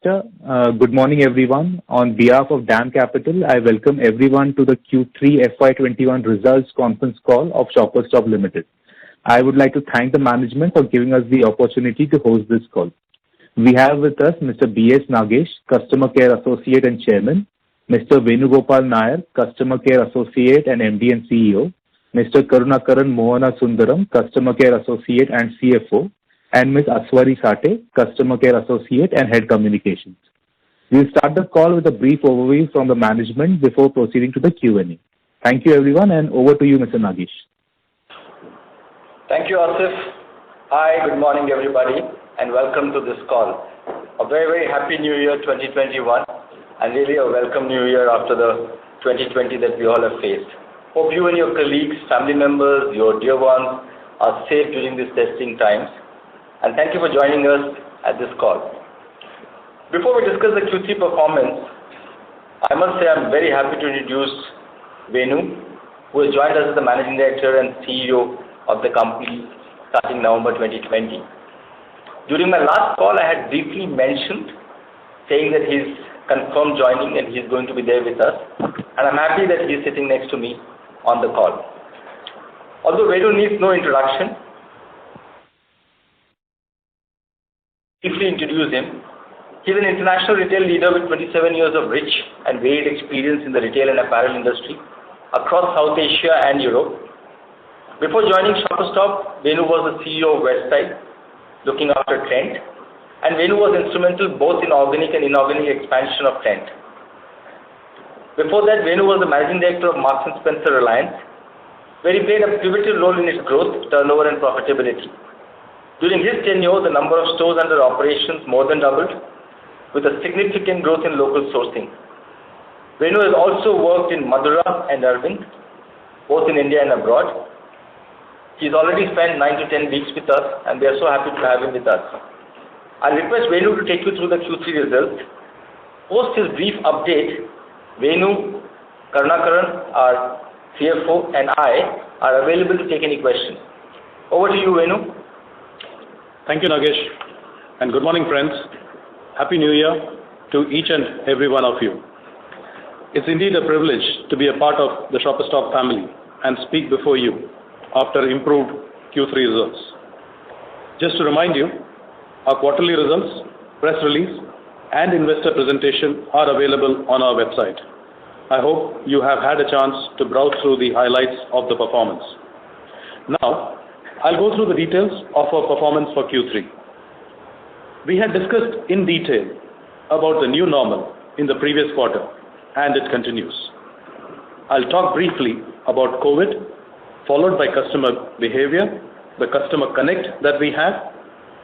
Good morning, everyone. On behalf of DAM Capital, I welcome everyone to the Q3 FY21 results conference call of Shoppers Stop Limited. I would like to thank the management for giving us the opportunity to host this call. We have with us Mr. B.S. Nagesh, Customer Care Associate and Chairman, Mr. Venugopal Nair, Customer Care Associate and MD and CEO, Mr. Karunakaran Mohana Sundaram, Customer Care Associate and CFO, and Ms. Aswari Sate, Customer Care Associate and Head Communications. We'll start the call with a brief overview from the management before proceeding to the Q&A. Thank you, everyone, and over to you, Mr. Nagesh. Thank you, Asif. Hi, good morning, everybody, and welcome to this call. A very, very happy New Year 2021, and really a welcome New Year after the 2020 that we all have faced. Hope you and your colleagues, family members, your dear ones are safe during these testing times. And thank you for joining us at this call. Before we discuss the Q3 performance, I must say I'm very happy to introduce Venu, who has joined us as the Managing Director and CEO of the company starting November 2020. During my last call, I had briefly mentioned saying that he's confirmed joining and he's going to be there with us. And I'm happy that he's sitting next to me on the call. Although Venu needs no introduction, briefly introduce him. He's an international retail leader with 27 years of rich and varied experience in the retail and apparel industry across South Asia and Europe. Before joining Shoppers Stop, Venu was the CEO of Westside, looking after Trent, and Venu was instrumental both in organic and inorganic expansion of Trent. Before that, Venu was the Managing Director of Marks & Spencer Reliance, where he played a pivotal role in its growth, turnover and profitability. During his tenure, the number of stores under operations more than doubled, with a significant growth in local sourcing. Venu has also worked in Madura and Arvind, both in India and abroad. He's already spent 9 to 10 weeks with us, and we are so happy to have him with us. I'll request Venu to take you through the Q3 results. Post his brief update, Venu, Karunakaran, our CFO, and I are available to take any questions. Over to you, Venu. Thank you, Nagesh, and good morning, friends. Happy New Year to each and every one of you. It's indeed a privilege to be a part of the Shoppers Stop family and speak before you after improved Q3 results. Just to remind you, our quarterly results, press release, and investor presentation are available on our website. I hope you have had a chance to browse through the highlights of the performance. Now, I'll go through the details of our performance for Q3. We had discussed in detail about the new normal in the previous quarter, and it continues. I'll talk briefly about COVID, followed by customer behavior, the customer connect that we have,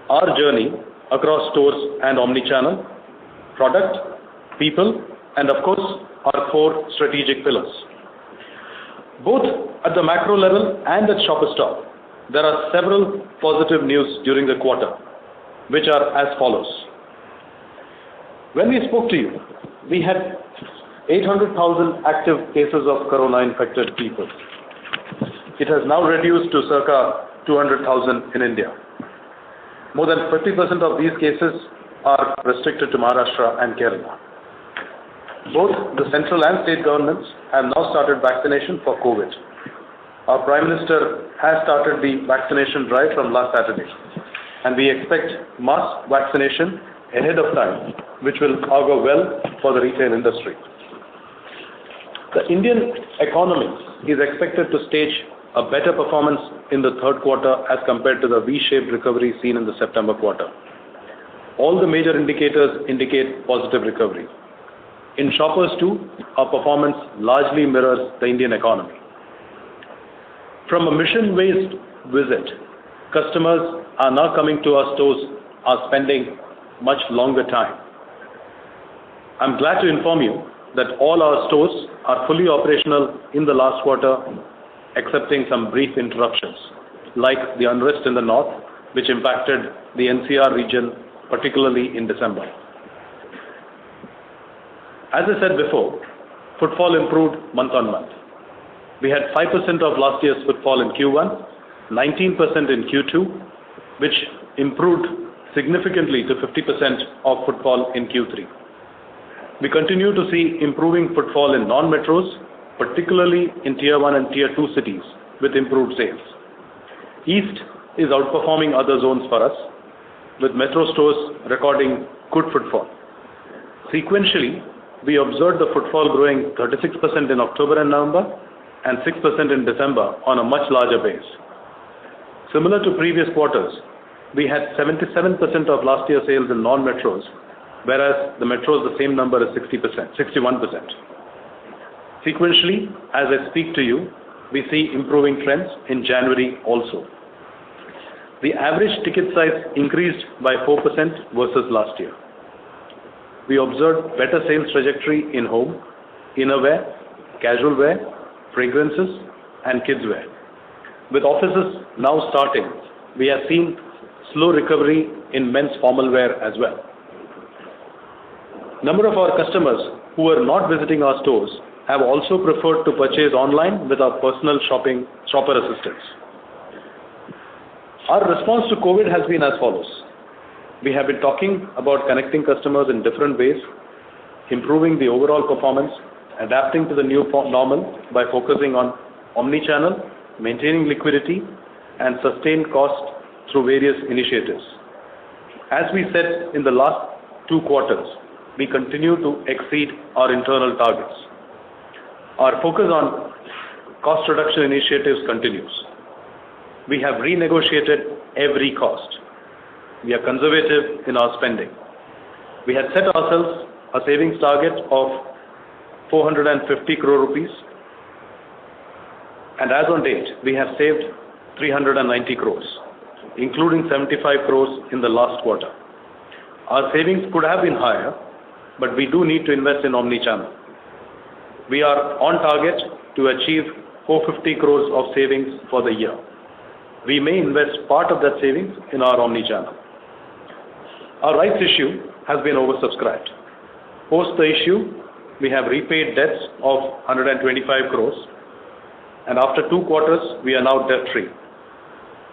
our journey across stores and omnichannel, product, people, and of course, our 4 strategic pillars. Both at the macro level and at Shoppers Stop, there are several positive news during the quarter, which are as follows. When we spoke to you, we had 800,000 active cases of corona-infected people. It has now reduced to circa 200,000 in India. More than 50% of these cases are restricted to Maharashtra and Kerala. Both the central and state governments have now started vaccination for COVID. Our Prime Minister has started the vaccination drive from last Saturday, and we expect mass vaccination ahead of time, which will augur well for the retail industry. The Indian economy is expected to stage a better performance in the third quarter as compared to the V-shaped recovery seen in the September quarter. All the major indicators indicate positive recovery. In Shoppers too, our performance largely mirrors the Indian economy. From a mission-based visit, customers are now coming to our stores, are spending much longer time. I'm glad to inform you that all our stores are fully operational in the last quarter, excepting some brief interruptions, like the unrest in the north, which impacted the NCR region, particularly in December. As I said before, footfall improved month on month. We had 5% of last year's footfall in Q1, 19% in Q2, which improved significantly to 50% of footfall in Q3. We continue to see improving footfall in non-metros, particularly in Tier 1 and Tier 2 cities, with improved sales. East is outperforming other zones for us, with metro stores recording good footfall. Sequentially, we observed the footfall growing 36% in October and November and 6% in December on a much larger base. Similar to previous quarters, we had 77% of last year's sales in non-metros, whereas the metros, the same number is 61%. Sequentially, as I speak to you, we see improving trends in January also. The average ticket size increased by 4% versus last year. We observed better sales trajectory in home, innerwear, casual wear, fragrances, and kids wear. With offices now starting, we have seen slow recovery in men's formal wear as well. Number of our customers who are not visiting our stores have also preferred to purchase online with our personal shopper assistants. Our response to COVID has been as follows. We have been talking about connecting customers in different ways, improving the overall performance, adapting to the new normal by focusing on omni-channel, maintaining liquidity, and sustained cost through various initiatives. As we said in the last 2 quarters, we continue to exceed our internal targets. Our focus on cost reduction initiatives continues. We have renegotiated every cost. We are conservative in our spending. We had set ourselves a savings target of 450 crore rupees, and as on date, we have saved 390 crores, including 75 crores in the last quarter. Our savings could have been higher, but we do need to invest in omni-channel. We are on target to achieve 450 crores of savings for the year. We may invest part of that savings in our omni-channel. Our rights issue has been oversubscribed. Post the issue, we have repaid debts of 125 crores, and after 2 quarters, we are now debt-free.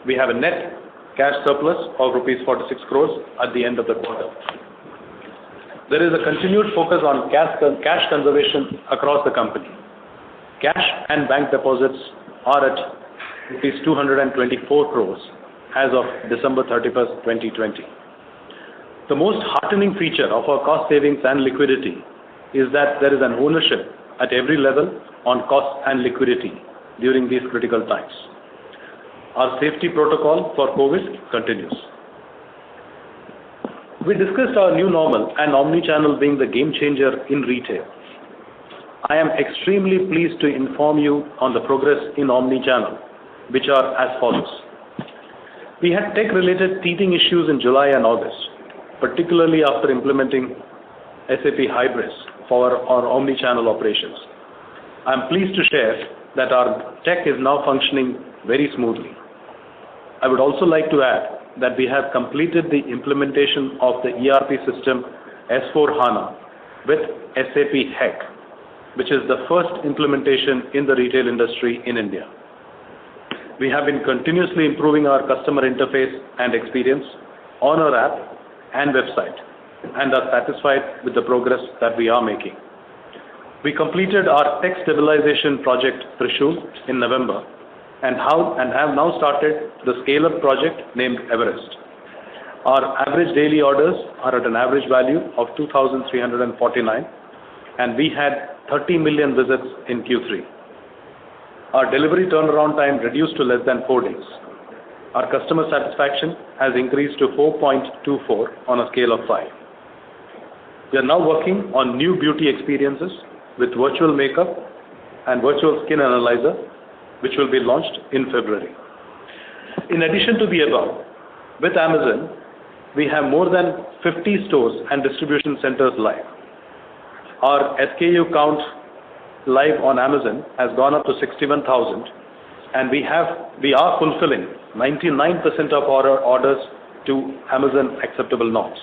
We have a net cash surplus of rupees 46 crores at the end of the quarter. There is a continued focus on cash conservation across the company. Cash and bank deposits are at rupees 224 crores as of December 31st, 2020. The most heartening feature of our cost savings and liquidity is that there is an ownership at every level on cost and liquidity during these critical times. Our safety protocol for COVID continues. We discussed our new normal and omni-channel being the game changer in retail. I am extremely pleased to inform you on the progress in omni-channel, which are as follows. We had tech-related teething issues in July and August, particularly after implementing SAP Hybris for our omni-channel operations. I am pleased to share that our tech is now functioning very smoothly. I would also like to add that we have completed the implementation of the ERP system S/4HANA with SAP HEC, which is the first implementation in the retail industry in India. We have been continuously improving our customer interface and experience on our app and website and are satisfied with the progress that we are making. We completed our tech stabilization project Trishul in November and have now started the scale-up project named Everest. Our average daily orders are at an average value of 2,349 and we had 30 million visits in Q3. Our delivery turnaround time reduced to less than 4 days. Our customer satisfaction has increased to 4.24 on a scale of 5. We are now working on new beauty experiences with virtual makeup and virtual skin analyzer, which will be launched in February. In addition to the above, with Amazon, we have more than 50 stores and distribution centers live. Our SKU count live on Amazon has gone up to 61,000 and we are fulfilling 99% of our orders to Amazon acceptable norms.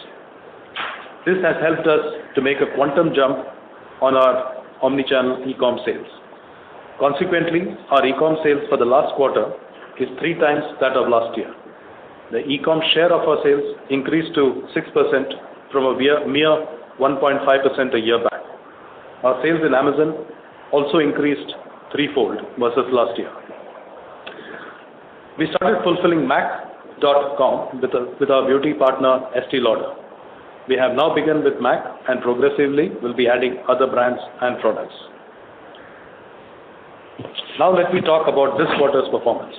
This has helped us to make a quantum jump on our omni-channel e-com sales. Consequently, our e-com sales for the last quarter is 3 times that of last year. The e-com share of our sales increased to 6% from a mere 1.5% a year back. Our sales in Amazon also increased threefold versus last year. We started fulfilling MAC.com with our beauty partner Estee Lauder. We have now begun with MAC and progressively will be adding other brands and products. Now let me talk about this quarter's performance.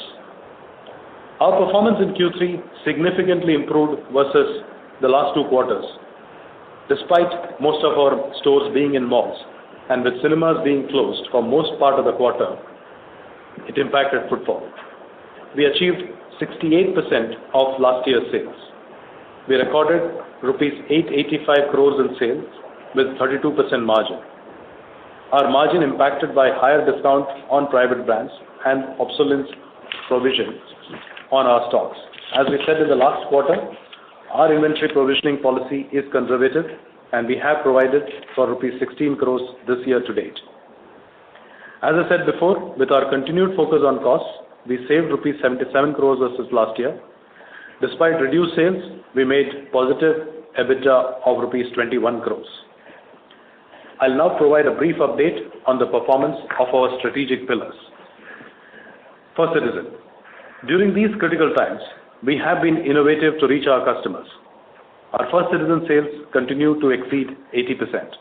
Our performance in Q3 significantly improved versus the last 2 quarters. Despite most of our stores being in malls and with cinemas being closed for most part of the quarter, it impacted footfall. We achieved 68% of last year's sales. We recorded rupees 885 crores in sales with 32% margin. Our margin impacted by higher discount on private brands and obsolescence provision on our stocks. As we said in the last quarter, our inventory provisioning policy is conservative and we have provided for rupees 16 crores this year to date. As I said before, with our continued focus on costs, we saved rupees 77 crores versus last year. Despite reduced sales, we made positive EBITDA of rupees 21 crores. I'll now provide a brief update on the performance of our strategic pillars. First Citizen. During these critical times, we have been innovative to reach our customers. Our First Citizen sales continue to exceed 80%.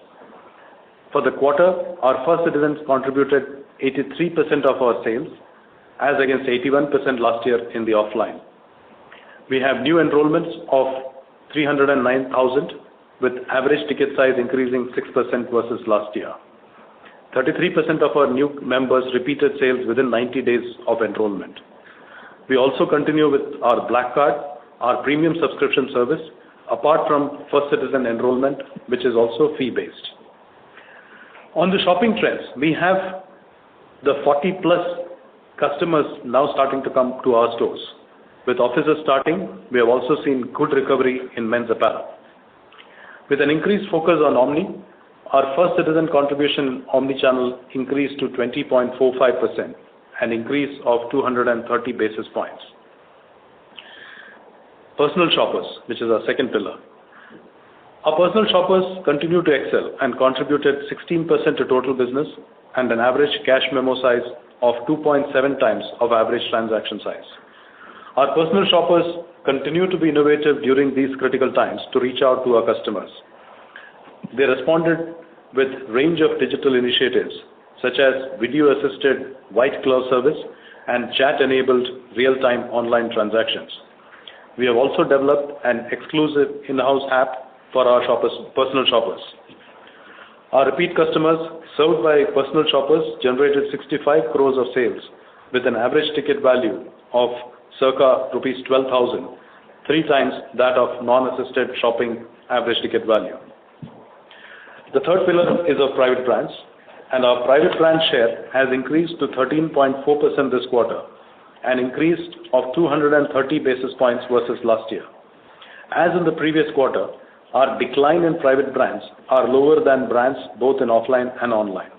For the quarter, our First Citizens contributed 83% of our sales as against 81% last year in the offline. We have new enrollments of 309,000 with average ticket size increasing 6% versus last year. 33% of our new members repeated sales within 90 days of enrollment. We also continue with our Black Card, our premium subscription service, apart from First Citizen enrollment, which is also fee-based. On the shopping trends, we have the 40+ customers now starting to come to our stores. With offices starting, we have also seen good recovery in men's apparel. With an increased focus on Omni, our First Citizen contribution Omni-channel increased to 20.45%, an increase of 230 basis points. Personal shoppers, which is our second pillar. Our personal shoppers continue to excel and contributed 16% to total business and an average cash memo size of 2.7 times of average transaction size. Our personal shoppers continue to be innovative during these critical times to reach out to our customers. They responded with range of digital initiatives such as video-assisted white glove service and chat-enabled real-time online transactions. We have also developed an exclusive in-house app for our personal shoppers. Our repeat customers served by personal shoppers generated 65 crores of sales with an average ticket value of circa rupees 12,000, 3 times that of non-assisted shopping average ticket value. The third pillar is of private brands, and our private brand share has increased to 13.4% this quarter, an increase of 230 basis points versus last year. As in the previous quarter, our decline in private brands are lower than brands both in offline and online.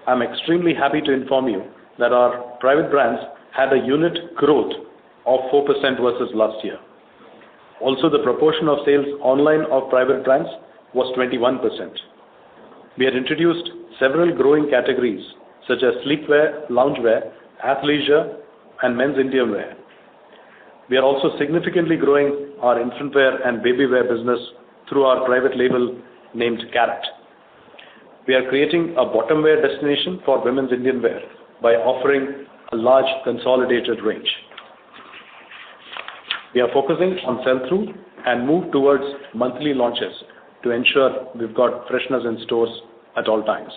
I'm extremely happy to inform you that our private brands had a unit growth of 4% versus last year. Also, the proportion of sales online of private brands was 21%. We had introduced several growing categories such as sleepwear, loungewear, athleisure, and men's Indian wear. We are also significantly growing our infant wear and baby wear business through our private label named Carrot. We are creating a bottom wear destination for women's Indian wear by offering a large consolidated range. We are focusing on sell-through and move towards monthly launches to ensure we've got freshness in stores at all times.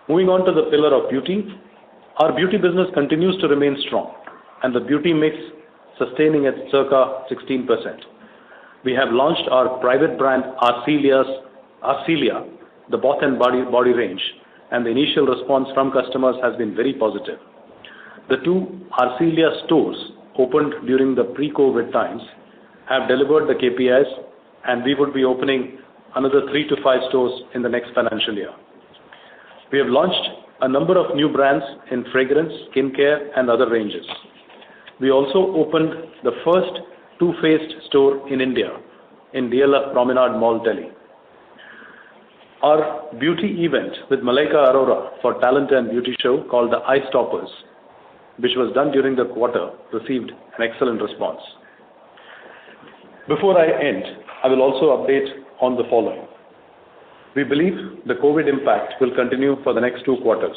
Moving on to the pillar of beauty, our beauty business continues to remain strong and the beauty mix sustaining at circa 16%. We have launched our private brand Arcelia, the bath and body range, and the initial response from customers has been very positive. The 2 Arcelia stores opened during the pre-COVID times have delivered the KPIs, and we would be opening another 3 to 5 stores in the next financial year. We have launched a number of new brands in fragrance, skincare, and other ranges. we also opened the first two-faced store in India in DLF Promenade Mall, Delhi. Our beauty event with Malaika Arora for talent and beauty show called the Eye Stoppers, which was done during the quarter, received an excellent response. Before I end, I will also update on the following. We believe the COVID impact will continue for the next 2 quarters.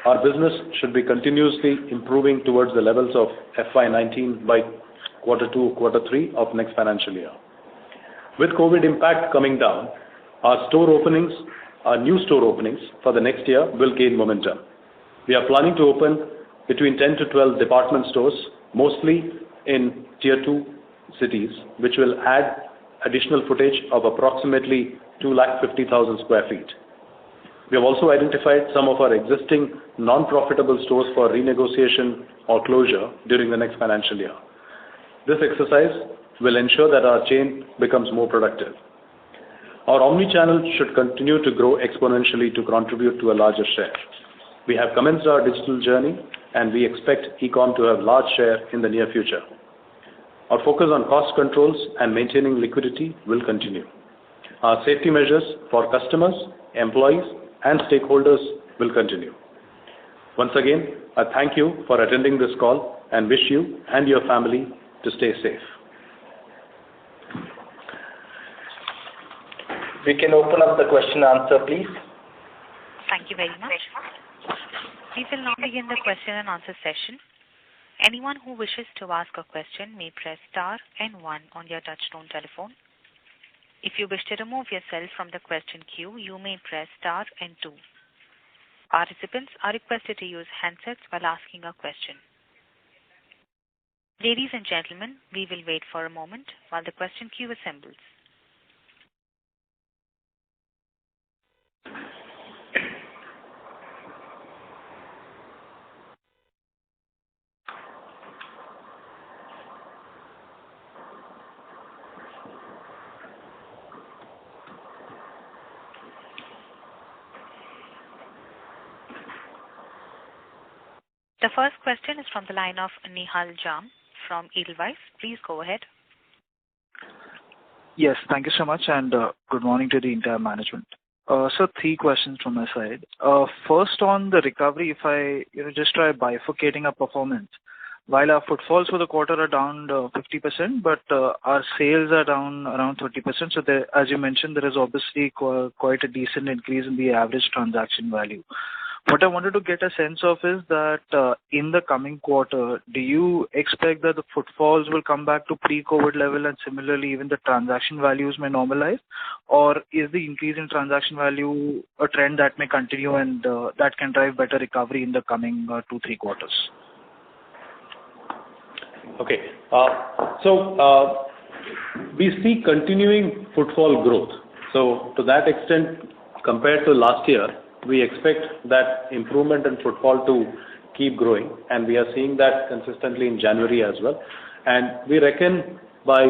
Our business should be continuously improving towards the levels of FY19 by quarter 2, quarter 3 of next financial year. With COVID impact coming down, our new store openings for the next year will gain momentum. We are planning to open between 10 to 12 department stores, mostly in Tier 2 cities, which will add additional footage of approximately 250,000 square feet. We have also identified some of our existing non-profitable stores for renegotiation or closure during the next financial year. This exercise will ensure that our chain becomes more productive. Our omni-channel should continue to grow exponentially to contribute to a larger share. We have commenced our digital journey and we expect e-com to have large share in the near future. Our focus on cost controls and maintaining liquidity will continue. Our safety measures for customers, employees, and stakeholders will continue. Once again, I thank you for attending this call and wish you and your family to stay safe. We can open up the question and answer, please. Thank you very much. We will now begin the question and answer session. Anyone who wishes to ask a question may press star and 1 on your touchtone telephone. If you wish to remove yourself from the question queue, you may press star and 2. Participants are requested to use handsets while asking a question. Ladies and gentlemen, we will wait for a moment while the question queue assembles. The first question is from the line of Nihal Jham from Edelweiss. Please go ahead. Yes, thank you so much and good morning to the entire management. So 3 questions from my side. First on the recovery, if I just try bifurcating our performance, while our footfalls for the quarter are down 50%, but our sales are down around 30%. So there, as you mentioned, there is obviously quite a decent increase in the average transaction value. What I wanted to get a sense of is that in the coming quarter, do you expect that the footfalls will come back to pre-COVID level and similarly even the transaction values may normalize? Or is the increase in transaction value a trend that may continue and that can drive better recovery in the coming 2-3 quarters? Okay. We see continuing footfall growth. So to that extent, compared to last year, we expect that improvement in footfall to keep growing, and we are seeing that consistently in January as well. And we reckon by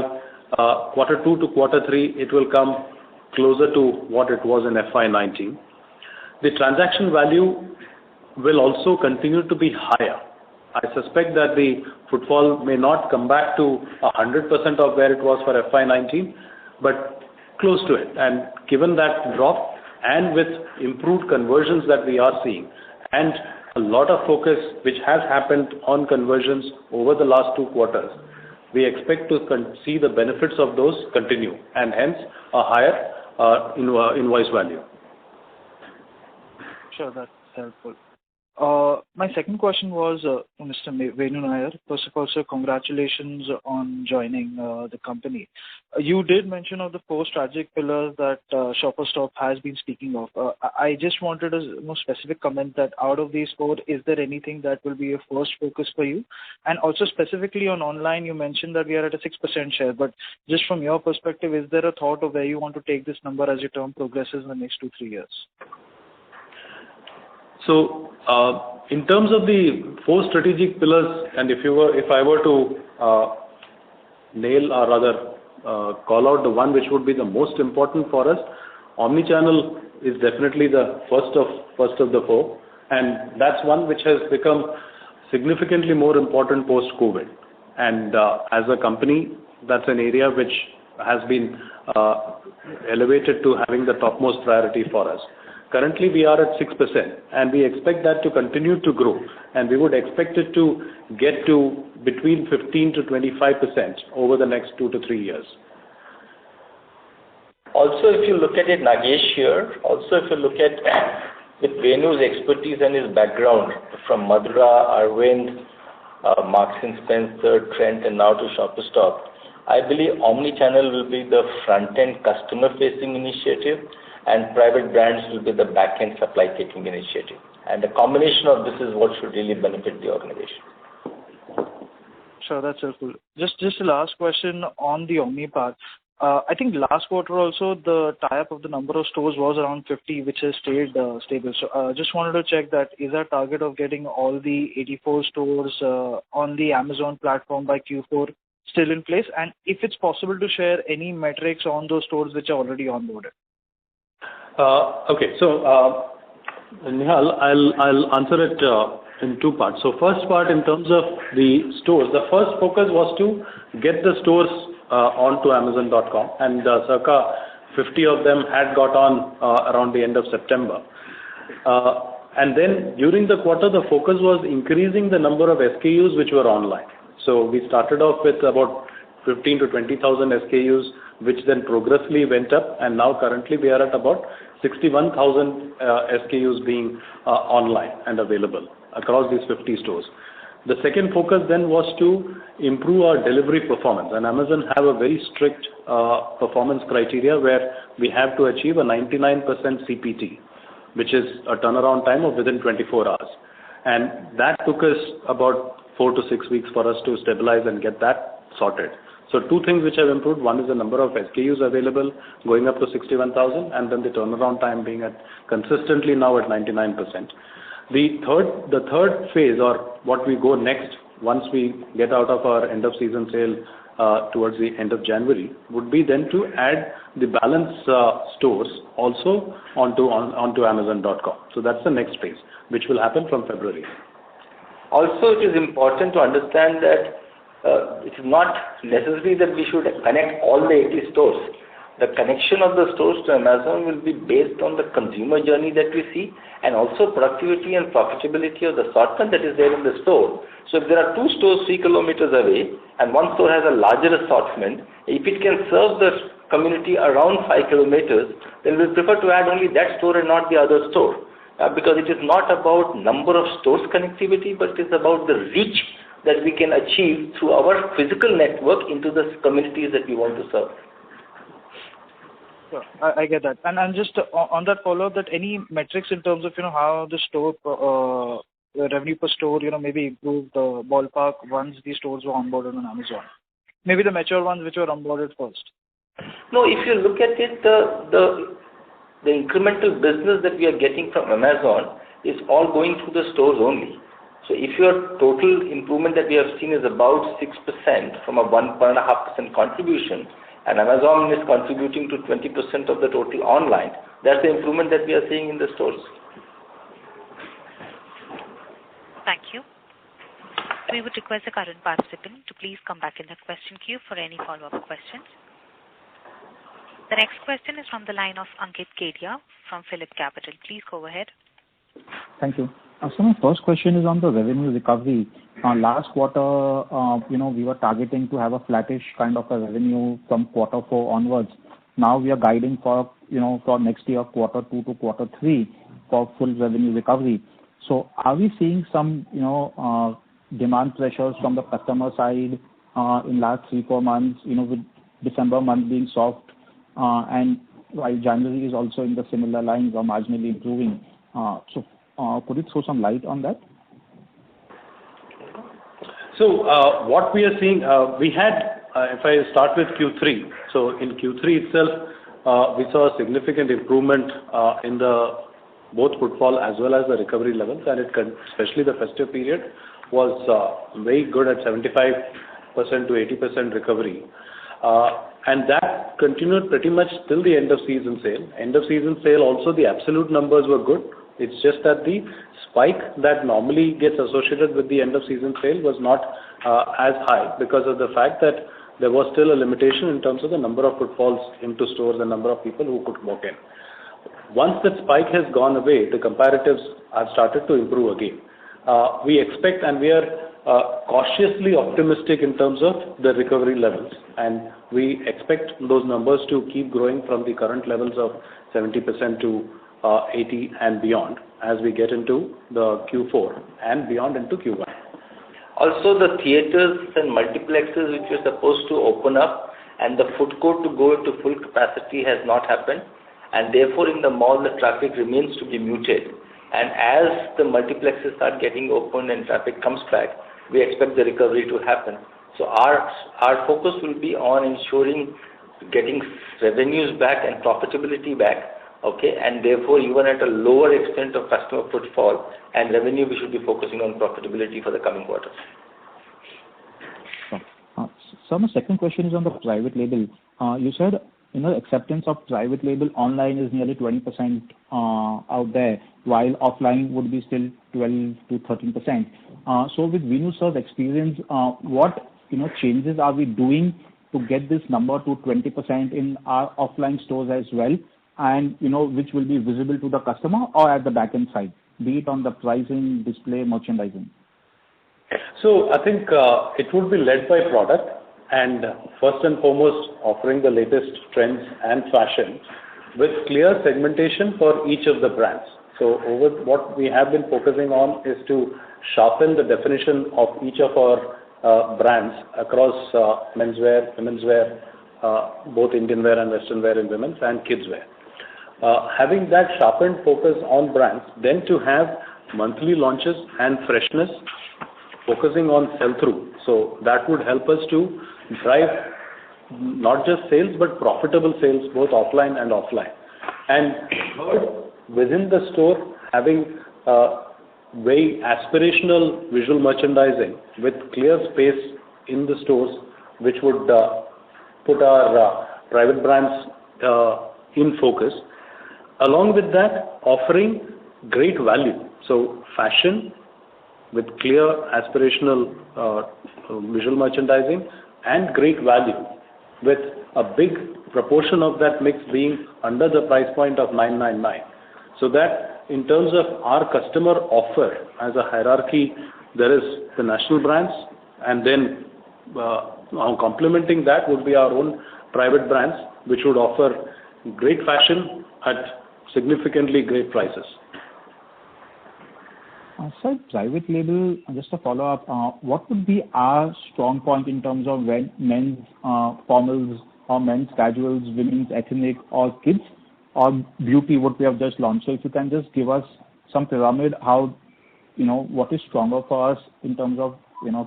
quarter 2 to quarter 3, it will come closer to what it was in FY19. The transaction value will also continue to be higher. I suspect that the footfall may not come back to 100% of where it was for FY19, but close to it. And given that drop, and with improved conversions that we are seeing, and a lot of focus which has happened on conversions over the last 2 quarters, we expect to see the benefits of those continue, and hence a higher invoice value. Sure, that's helpful. My second question was Mr. Venu Nair. First of all, sir, congratulations on joining the company. You did mention of the 4 strategic pillars that Shoppers Stop has been speaking of. I just wanted a more specific comment that out of these 4, is there anything that will be a first focus for you? And also specifically on online, you mentioned that we are at a 6% share, but just from your perspective, is there a thought of where you want to take this number as your term progresses in the next 2-3 years? So, in terms of the 4 strategic pillars, and if I were to nail or rather call out the one which would be the most important for us, omnichannel is definitely the first of the 4, and that's one which has become significantly more important post-COVID. And as a company, that's an area which has been elevated to having the topmost priority for us. Currently, we are at 6%, and we expect that to continue to grow. And we would expect it to get to between 15 to 25% over the next 2 to 3 years. Also, if you look at it, Nagesh here, with Venu's expertise and his background from Madura, Arvind, Marks and Spencer, Trent, and now to Shoppers Stop, I believe omnichannel will be the front-end customer-facing initiative, and private brands will be the back-end supply-taking initiative. And the combination of this is what should really benefit the organization. Sure, that's helpful. Just the last question on the Omni part. I think last quarter also the tie-up of the number of stores was around 50, which has stayed stable. So just wanted to check that is our target of getting all the 84 stores on the Amazon platform by Q4 still in place? And if it's possible to share any metrics on those stores which are already onboarded. Okay, so Nihal, I'll answer it in two parts. So first part, in terms of the stores, the first focus was to get the stores onto Amazon.com, and circa 50 of them had got on around the end of September. And then during the quarter, the focus was increasing the number of SKUs which were online. So we started off with about 15 to 20,000 SKUs, which then progressively went up, and now currently we are at about 61,000 SKUs being online and available across these 50 stores. The second focus then was to improve our delivery performance, and Amazon have a very strict performance criteria where we have to achieve a 99% CPT, which is a turnaround time of within 24 hours. And that took us about 4 to 6 weeks for us to stabilize and get that sorted. So two things which have improved. One is the number of SKUs available going up to 61,000, and then the turnaround time being at consistently now at 99%. The third phase, or what we go next once we get out of our end of season sale towards the end of January, would be then to add the balance stores also onto Amazon.com. So that's the next phase, which will happen from February. Also, it is important to understand that it is not necessary that we should connect all the 80 stores. The connection of the stores to Amazon will be based on the consumer journey that we see, and also productivity and profitability of the assortment that is there in the store. So if there are 2 stores 3 kilometers away and one store has a larger assortment, if it can serve the community around 5 kilometers, then we prefer to add only that store and not the other store. Because it is not about number of stores connectivity, but it is about the reach that we can achieve through our physical network into the communities that we want to serve. Sure, I get that. And just on that follow-up, that any metrics in terms of, how the store revenue per store, maybe improved the ballpark once these stores were onboarded on Amazon? Maybe the mature ones which were onboarded first. No, if you look at it, the incremental business that we are getting from Amazon is all going through the stores only. So if your total improvement that we have seen is about 6% from a 1.5% contribution, and Amazon is contributing to 20% of the total online, that's the improvement that we are seeing in the stores. Thank you. We would request the current participant to please come back in the question queue for any follow-up questions. The next question is from the line of Ankit Kedia from Phillip Capital. Please go ahead. Thank you. So my first question is on the revenue recovery. Last quarter, we were targeting to have a flattish kind of a revenue from quarter 4 onwards. Now we are guiding for, for next year, quarter 2 to quarter 3 for full revenue recovery. So are we seeing some, demand pressures from the customer side in last 3-4 months, with December month being soft, and while January is also in the similar lines or marginally improving. So could you throw some light on that? So what we are seeing, we had, if I start with Q3, so in Q3 itself, we saw a significant improvement in the both footfall as well as the recovery levels, and especially the festive period was very good at 75% to 80% recovery. And that continued pretty much till the end of season sale. End of season sale also, the absolute numbers were good, It's just that the spike that normally gets associated with the end of season sale was not as high because of the fact that there was still a limitation in terms of the number of footfalls into stores and number of people who could walk in. Once that spike has gone away, the comparatives have started to improve again. We expect and we are cautiously optimistic in terms of the recovery levels, and we expect those numbers to keep growing from the current levels of 70% to 80 and beyond as we get into the Q4 and beyond into Q1. Also, the theatres and multiplexes which were supposed to open up and the food court to go into full capacity has not happened, and therefore in the mall the traffic remains to be muted. And as the multiplexes start getting opened and traffic comes back, we expect the recovery to happen. So our focus will be on ensuring getting revenues back and profitability back, okay, and therefore even at a lower extent of customer footfall and revenue, we should be focusing on profitability for the coming quarters. So my second question is on the private label. You said acceptance of private label online is nearly 20% out there, while offline would be still 12 to 13%. So with Venu Sir's experience, what changes are we doing to get this number to 20% in our offline stores as well, and which will be visible to the customer or at the back end side, be it on the pricing, display, merchandising? So I think it would be led by product, and first and foremost offering the latest trends and fashion with clear segmentation for each of the brands. So over what we have been focusing on is to sharpen the definition of each of our brands across menswear, women's wear, both Indian wear and Western wear in women's, and kids wear. Having that sharpened focus on brands, then to have monthly launches and freshness, focusing on sell-through. So that would help us to drive not just sales but profitable sales both offline and offline. And third, within the store, having very aspirational visual merchandising with clear space in the stores, which would put our private brands in focus. Along with that, offering great value. So fashion with clear aspirational visual merchandising and great value, with a big proportion of that mix being under the price point of 999. So that in terms of our customer offer as a hierarchy, there is the national brands, and then complementing that would be our own private brands, which would offer great fashion at significantly great prices. Sir, private label, just a follow-up, what would be our strong point in terms of when men's formals or men's casuals, women's ethnic or kids or beauty, what we have just launched? So if you can just give us some pyramid, how, what is stronger for us in terms of,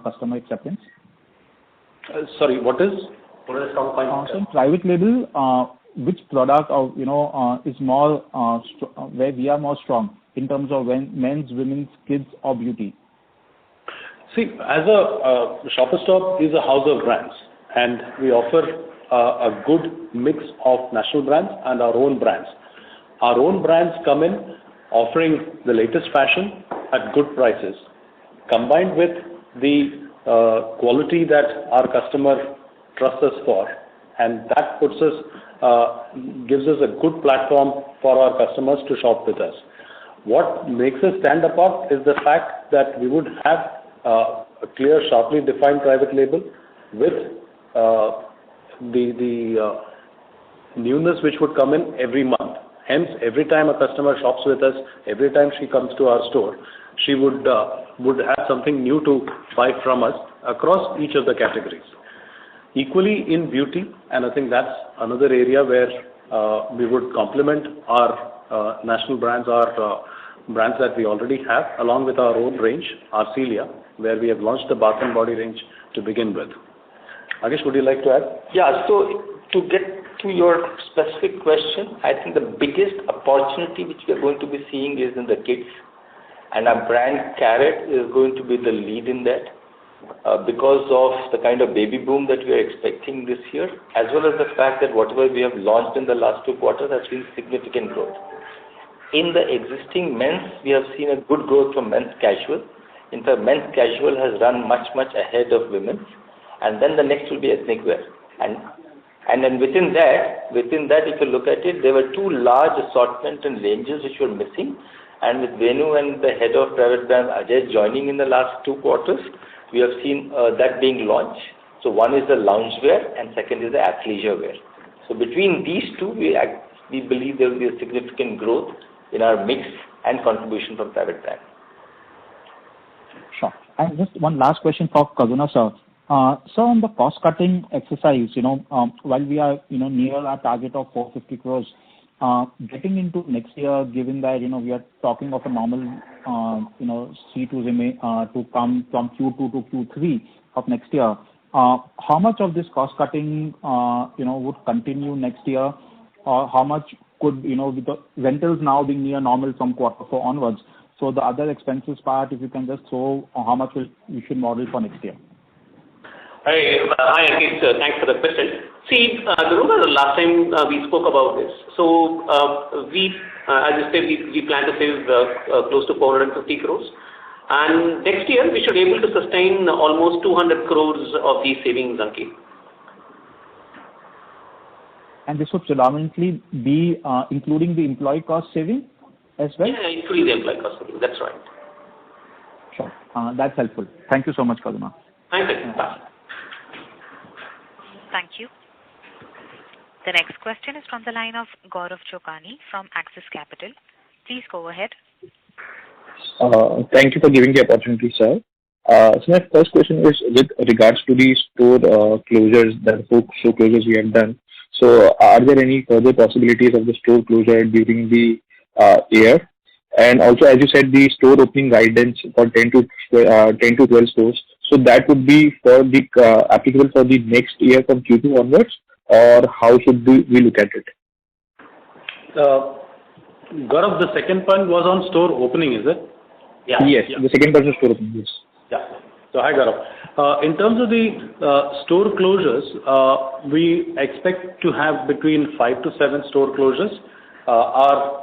customer acceptance? Sorry, what is the strong point? So in private label, which product or, is more, where we are more strong in terms of men's, women's, kids or beauty? See, as a Shoppers Stop is a house of brands, and we offer a good mix of national brands and our own brands. Our own brands come in offering the latest fashion at good prices, combined with the quality that our customer trusts us for, and that puts us, gives us a good platform for our customers to shop with us. What makes us stand apart is the fact that we would have a clear, sharply defined private label with the newness which would come in every month. Hence, every time a customer shops with us, every time she comes to our store, she would have something new to buy from us across each of the categories. Equally in beauty, and I think that's another area where we would complement our national brands, our brands that we already have, along with our own range, Arcelia, where we have launched the bath and body range to begin with. Nagesh, would you like to add? Yeah, so to get to your specific question, I think the biggest opportunity which we are going to be seeing is in the kids, and our brand Carrot is going to be the lead in that because of the kind of baby boom that we are expecting this year, as well as the fact that whatever we have launched in the last 2 quarters has been significant growth. In the existing men's, we have seen a good growth from men's casual. In fact, men's casual has run much ahead of women's, and then the next will be ethnic wear. And then within that, if you look at it, there were two large assortment and ranges which were missing. And with Venu and the head of private brand Ajay joining in the last 2 quarters, we have seen that being launched. So one is the loungewear and second is the athleisure wear. So between these two, we believe there will be a significant growth in our mix and contribution from private brand. Sure. And just one last question for Karuna, sir. So on the cost-cutting exercise, while we are, near our target of 450 crores, getting into next year, given that, we are talking of a normal, C2 to come from Q2 to Q3 of next year, how much of this cost-cutting, would continue next year? Or how much could, with the rentals now being near normal from Q4 onwards, so the other expenses part, if you can just throw how much we should model for next year? Hi, Ankit. Thanks for the question. See, remember the last time we spoke about this. So, as you said, we plan to save close to 450 crores. And next year, we should be able to sustain almost 200 crores of these savings, Ankit. And this would predominantly be including the employee cost saving as well? Yeah, including the employee cost saving. That's right. Sure. That's helpful. Thank you so much, Karuna. Thanks, Ankit. Bye. Thank you. The next question is from the line of Gaurav Chokani from Axis Capital. Please go ahead. Thank you for giving the opportunity, sir. So my first question is with regards to the store closures, the store closures we have done. So are there any further possibilities of the store closure during the year? And also, as you said, the store opening guidance for 10 to 12 stores. So that would be for the applicable for the next year from Q2 onwards, or how should we look at it? Gaurav, the second point was on store opening, is it? Yeah. Yes, the second part is store opening, yes. Yeah. So hi, Gaurav. In terms of the store closures, we expect to have between 5 to 7 store closures.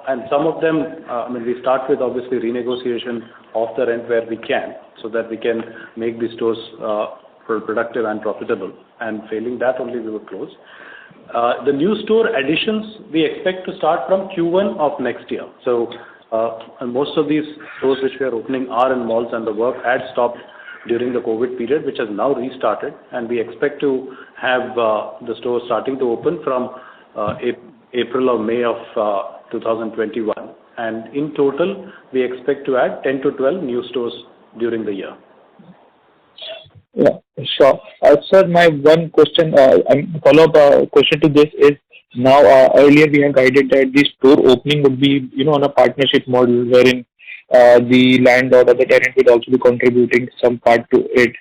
And some of them, we start with obviously renegotiation of the rent where we can, so that we can make the stores productive and profitable. And failing that, only we will close. The new store additions we expect to start from Q1 of next year. So and most of these stores which we are opening are in malls, and the work had stopped during the COVID period, which has now restarted, and we expect to have the stores starting to open from April or May of 2021. And in total, we expect to add 10 to 12 new stores during the year. Yeah, sure. Sir, my one question, follow-up question to this is, now earlier we have guided that the store opening would be, on a partnership model wherein the landlord or the tenant will also be contributing some part to it.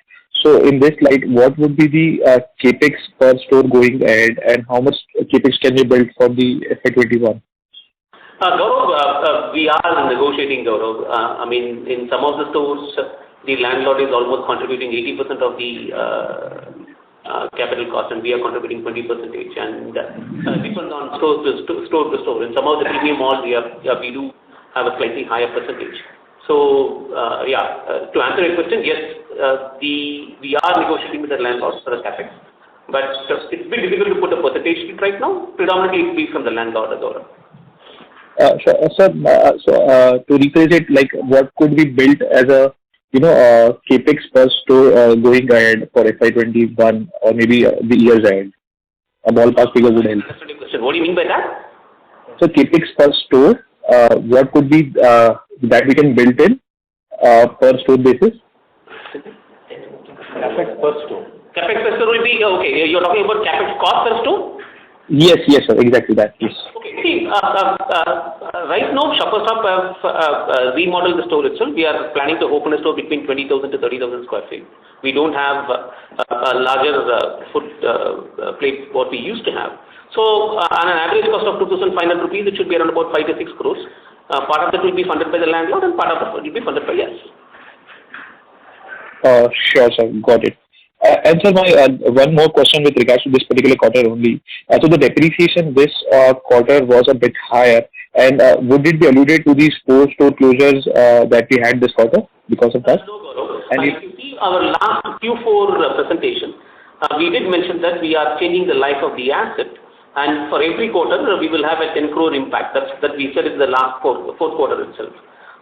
So in this light, what would be the capex per store going ahead, and how much capex can you build for the FY21? Gaurav, we are negotiating, Gaurav. In some of the stores, the landlord is almost contributing 80% of the capital cost, and we are contributing 20%. And it depends on store to store. In some of the premium malls, we do have a slightly higher percentage. So, to answer your question, yes, we are negotiating with the landlords for the capex. But it's been difficult to put a percentage right now. Predominantly, it will be from the landlord, Gaurav. Sure. Sir, so to rephrase it, like what could be built as a capex per store going ahead for FY21 or maybe the years ahead? A ballpark figure would help. What do you mean by that? So capex per store, what could be that we can build in per store basis? Capex per store. Capex per store will be, okay, you're talking about capex cost per store? Yes, sir, exactly that, yes. Okay, see, right now, Shoppers Stop have remodeled the store itself. We are planning to open a store between 20,000 to 30,000 square feet. We don't have a larger foot plate what we used to have. So, on an average cost of 2,500 rupees, it should be around about 5 to 6 crores. Part of that will be funded by the landlord, and part of it will be funded by us. Sure, sir, got it. And sir, my one more question with regards to this particular quarter only. So the depreciation this quarter was a bit higher, And would it be alluded to these 4 store closures that we had this quarter because of that? No, Gaurav. And if you see our last Q4 presentation, we did mention that we are changing the life of the asset, and for every quarter we will have a 10 crore impact. That we said in the last fourth quarter itself.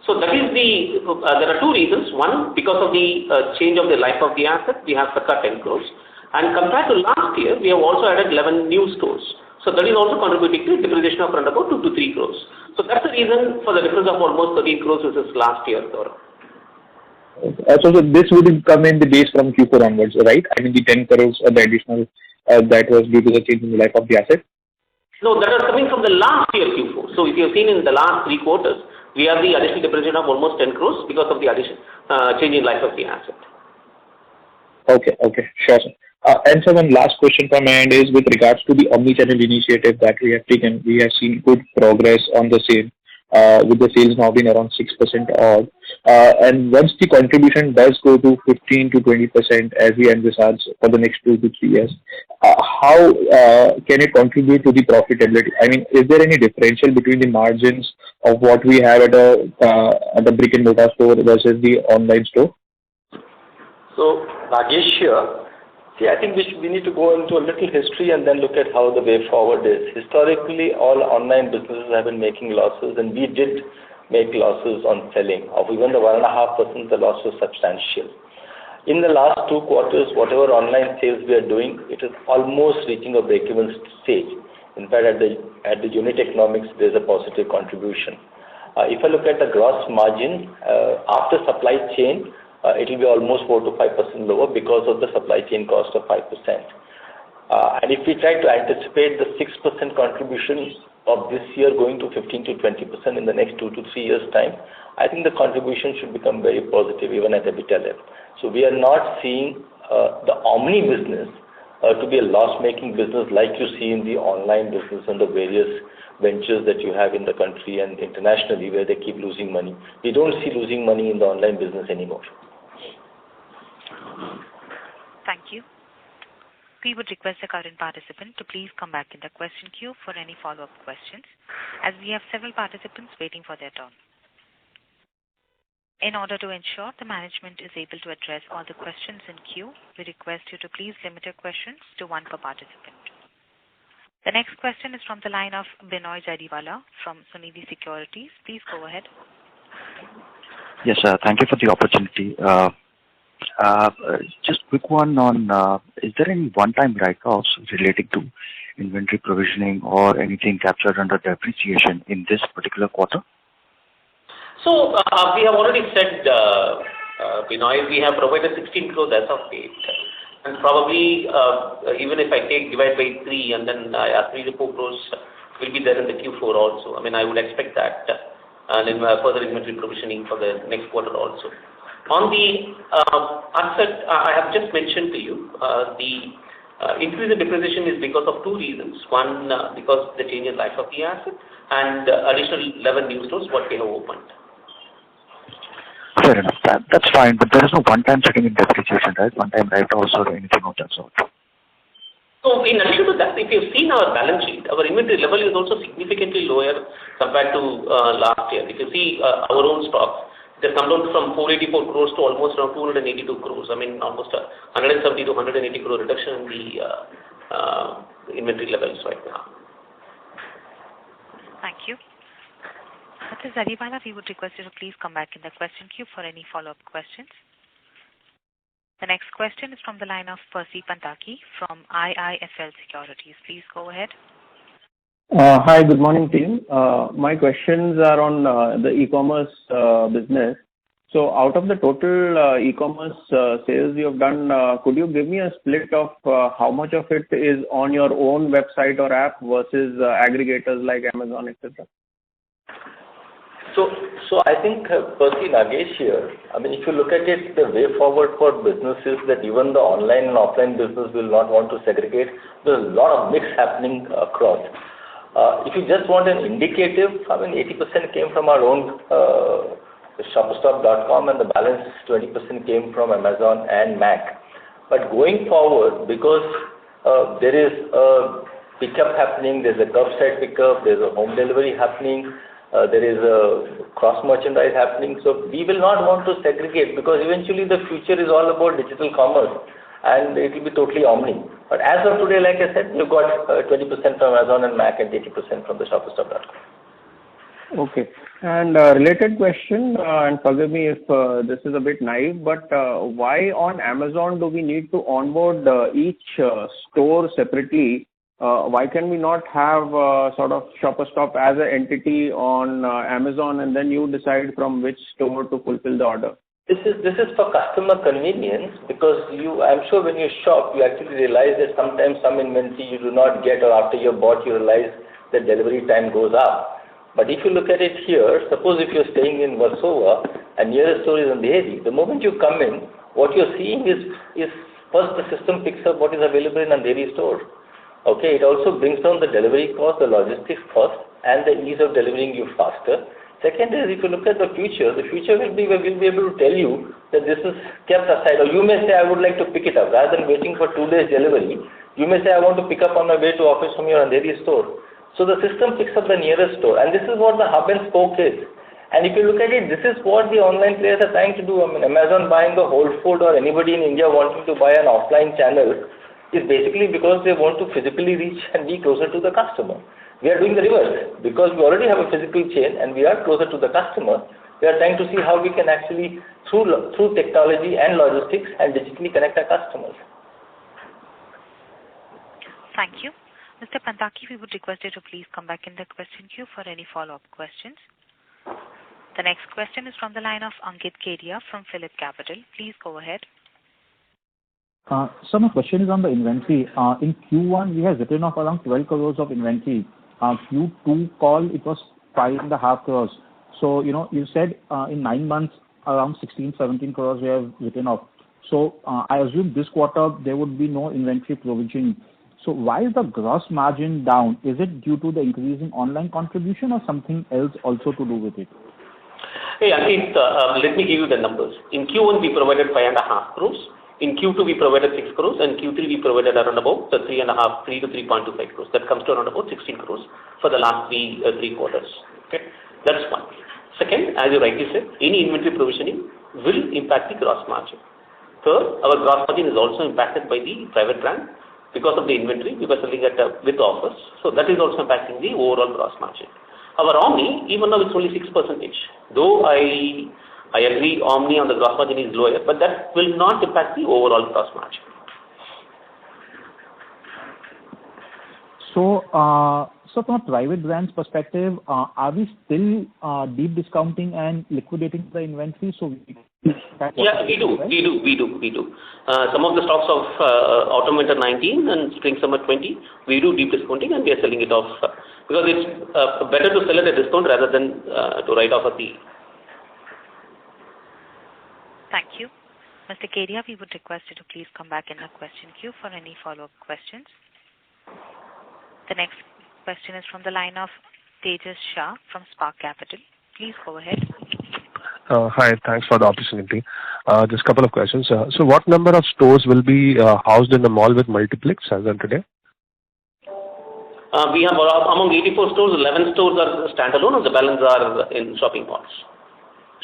So that is there are 2 reasons. One, because of the change of the life of the asset, we have to cut 10 crores. And compared to last year, we have also added 11 new stores. So that is also contributing to depreciation of around about 2 to 3 crores. So that's the reason for the difference of almost 13 crores versus last year, Gaurav. So this would come in the base from Q4 onwards, right? I mean, the 10 crores or the additional that was due to the change in the life of the asset? No, that is coming from the last year Q4. So if you have seen in the last 3 quarters, we have the additional depreciation of almost 10 crores because of the change in life of the asset. Okay, sure, sir. And so one last question from my end is with regards to the omni-channel initiative that we have taken. We have seen good progress on the same, with the sales now being around 6% odd. And once the contribution does go to 15 to 20% as we envisage for the next 2 to 3 years, how can it contribute to the profitability? I mean, is there any differential between the margins of what we have at a brick and mortar store versus the online store? So, Nagesh here. See, I think we need to go into a little history and then look at how the way forward is. Historically, all online businesses have been making losses, and we did make losses on selling. Of even the 1.5%, the loss was substantial. In the last 2 quarters, whatever online sales we are doing, it is almost reaching a break-even stage. In fact, at the unit economics, there's a positive contribution. If I look at the gross margin, after supply chain, it will be almost 4 to 5% lower because of the supply chain cost of 5%. And if we try to anticipate the 6% contribution of this year going to 15 to 20% in the next 2 to 3 years' time, I think the contribution should become very positive even at EBITDA level. So we are not seeing the omni business to be a loss-making business like you see in the online business and the various ventures that you have in the country and internationally where they keep losing money. We don't see losing money in the online business anymore. Thank you. We would request the current participant to please come back in the question queue for any follow-up questions, as we have several participants waiting for their turn. In order to ensure the management is able to address all the questions in queue, we request you to please limit your questions to 1 per participant. The next question is from the line of Binoy Jariwala from Sunidhi Securities. Please go ahead. Yes, sir. Thank you for the opportunity. Just quick one on, is there any one-time write-offs relating to inventory provisioning or anything captured under depreciation in this particular quarter? So we have already said, Binoy, we have provided 16 crores as of date. And probably, even if I divide by 3 and then 3 to 4 crores will be there in the Q4 also. I mean, I would expect that and then further inventory provisioning for the next quarter also. On the asset, I have just mentioned to you, the increase in depreciation is because of 2 reasons. One, because of the change in life of the asset, and additional 11 new stores what we have opened. Fair enough. That's fine, but there is no one-time setting in depreciation, right? One-time write-offs or anything of that sort. So in addition to that, if you've seen our balance sheet, our inventory level is also significantly lower compared to last year. If you see our own stocks, it has come down from 484 crores to almost around 282 crores. I mean, almost 170 to 180 crore reduction in the inventory levels right now. Thank you. Mr. Jariwala, we would request you to please come back in the question queue for any follow-up questions. The next question is from the line of Percy Panthaki from IIFL Securities. Please go ahead. Hi, good morning, team. My questions are on the e-commerce business. So out of the total e-commerce sales you have done, could you give me a split of how much of it is on your own website or app versus aggregators like Amazon, etc.? So I think, Percy, Nagesh here, I mean, if you look at it, the way forward for businesses that even the online and offline business will not want to segregate, there's a lot of mix happening across. If you just want an indicative, I mean, 80% came from our own shopperstop.com and the balance 20% came from Amazon and Mac. But going forward, because there is a pickup happening, there's a curbside pickup, there's a home delivery happening, there is a cross merchandise happening. So we will not want to segregate, because eventually the future is all about digital commerce and it will be totally omni. But as of today, like I said, you've got 20% from Amazon and Mac and 80% from the shopperstop.com. Okay. And related question, and forgive me if this is a bit naive, but why on Amazon do we need to onboard each store separately? Why can we not have sort of ShopperStop as an entity on Amazon, and then you decide from which store to fulfill the order? This is for customer convenience, because I'm sure when you shop, you actually realize that sometimes some inventory you do not get, or after you bought, you realize the delivery time goes up. But if you look at it here, suppose if you're staying in Warsaw and nearest store is in Andheri, the moment you come in, what you're seeing is first the system picks up what is available in Andheri store. Okay, it also brings down the delivery cost, the logistics cost, and the ease of delivering you faster. Second is, if you look at the future will be able to tell you that this is kept aside, or you may say, I would like to pick it up. Rather than waiting for 2 days delivery, you may say, I want to pick up on my way to office from your Andheri store. So the system picks up the nearest store, and this is what the hub and spoke is. And if you look at it, this is what the online players are trying to do. I mean, Amazon buying the Whole Foods, or anybody in India wanting to buy an offline channel, is basically because they want to physically reach and be closer to the customer. We are doing the reverse, because we already have a physical chain and we are closer to the customer. We are trying to see how we can actually, through technology and logistics, and digitally connect our customers. Thank you. Mr. Pantaki, we would request you to please come back in the question queue for any follow-up questions. The next question is from the line of Ankit Kedia from Phillip Capital. Please go ahead. So my question is on the inventory. In Q1, we have written off around 12 crores of inventory. Q2 call, it was 5.5 crores. So, you said in 9 months, around 16-17 crores we have written off. So I assume this quarter there would be no inventory provision. So why is the gross margin down? Is it due to the increasing online contribution or something else also to do with it? Hey, Ankit, let me give you the numbers. In Q1, we provided 5.5 crores. In Q2, we provided 6 crores, and Q3, we provided around about 3 to 3.25 crores. That comes to around about 16 crores for the last three quarters. Okay, that's one. Second, as you rightly said, any inventory provisioning will impact the gross margin. Third, our gross margin is also impacted by the private brand because of the inventory we were selling at with offers. So that is also impacting the overall gross margin. Our Omni, even though it's only 6%, though I agree Omni on the gross margin is lower, but that will not impact the overall gross margin. So from a private brand's perspective, are we still deep discounting and liquidating the inventory? So we do. Some of the stocks of autumn winter 19 and spring summer 20, we do deep discounting and we are selling it off because it's better to sell at a discount rather than to write off a fee. Thank you. Mr. Kedia, we would request you to please come back in the question queue for any follow-up questions. The next question is from the line of Tejas Shah from Spark Capital. Please go ahead. Hi, thanks for the opportunity. Just a couple of questions. So what number of stores will be housed in the mall with multiplex as of today? We have among 84 stores, 11 stores are standalone and the balance are in shopping malls.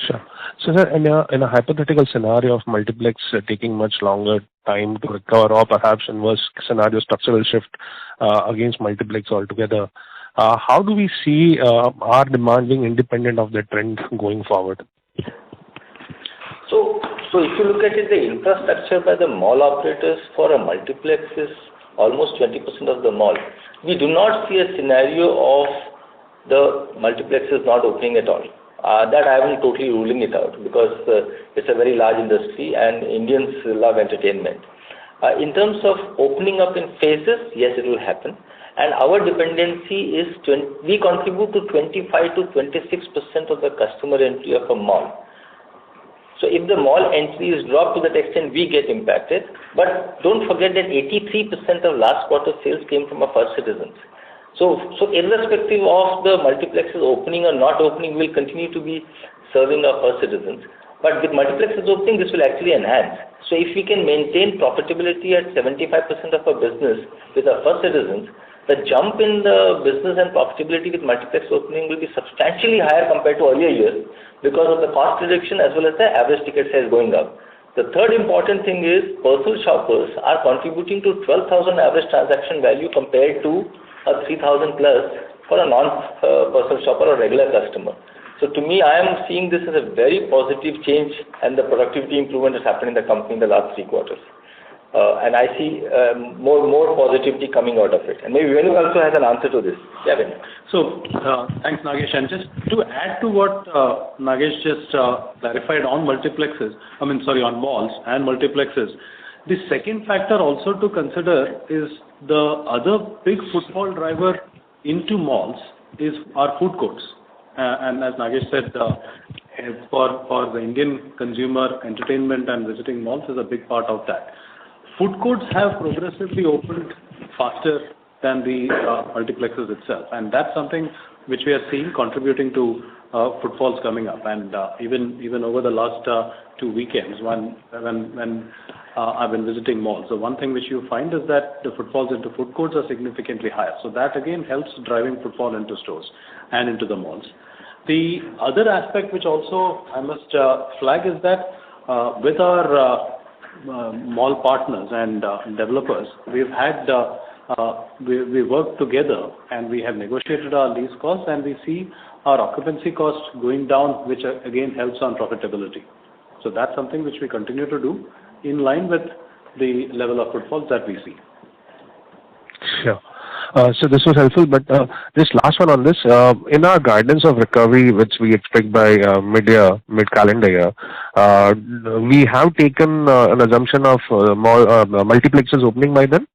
Sure. So sir, in a hypothetical scenario of multiplex taking much longer time to recover, or perhaps inverse scenario structural shift against multiplex altogether, how do we see our demand being independent of the trend going forward? So if you look at it, the infrastructure by the mall operators for a multiplex is almost 20% of the mall. We do not see a scenario of the multiplexes not opening at all. That I am totally ruling it out because it's a very large industry and Indians love entertainment. In terms of opening up in phases, yes, it will happen. And our dependency is, we contribute to 25 to 26% of the customer entry of a mall. So if the mall entry is dropped to that extent, we get impacted. But don't forget that 83% of last quarter sales came from our First Citizens. So irrespective of the multiplexes opening or not opening, we will continue to be serving our First Citizens. But with multiplexes opening, this will actually enhance. So if we can maintain profitability at 75% of our business with our First Citizens, the jump in the business and profitability with multiplex opening will be substantially higher compared to earlier years because of the cost reduction as well as the average ticket size going up. The third important thing is personal shoppers are contributing to 12,000 average transaction value compared to a 3,000 plus for a non-personal shopper or regular customer. So to me, I am seeing this as a very positive change and the productivity improvement has happened in the company in the last 3 quarters. And I see more positivity coming out of it. And maybe Venu also has an answer to this. Yeah, Venu. So, thanks Nagesh. And just to add to what Nagesh just clarified on multiplexes, on malls and multiplexes, the second factor also to consider is the other big footfall driver into malls is our food courts. And as Nagesh said, for the Indian consumer, entertainment and visiting malls is a big part of that. Food courts have progressively opened faster than the multiplexes itself, and that's something which we are seeing contributing to footfalls coming up. And even over the last 2 weekends, when I've been visiting malls, so one thing which you find is that the footfalls into food courts are significantly higher. So that again helps driving footfall into stores and into the malls. The other aspect which also I must flag is that with our mall partners and developers, we've had we worked together and we have negotiated our lease costs, and we see our occupancy costs going down, which again helps on profitability. So that's something which we continue to do in line with the level of footfalls that we see. Sure. So this was helpful, but just last one on this. In our guidance of recovery, which we expect by mid-calendar year, we have taken an assumption of multiplexes opening by then?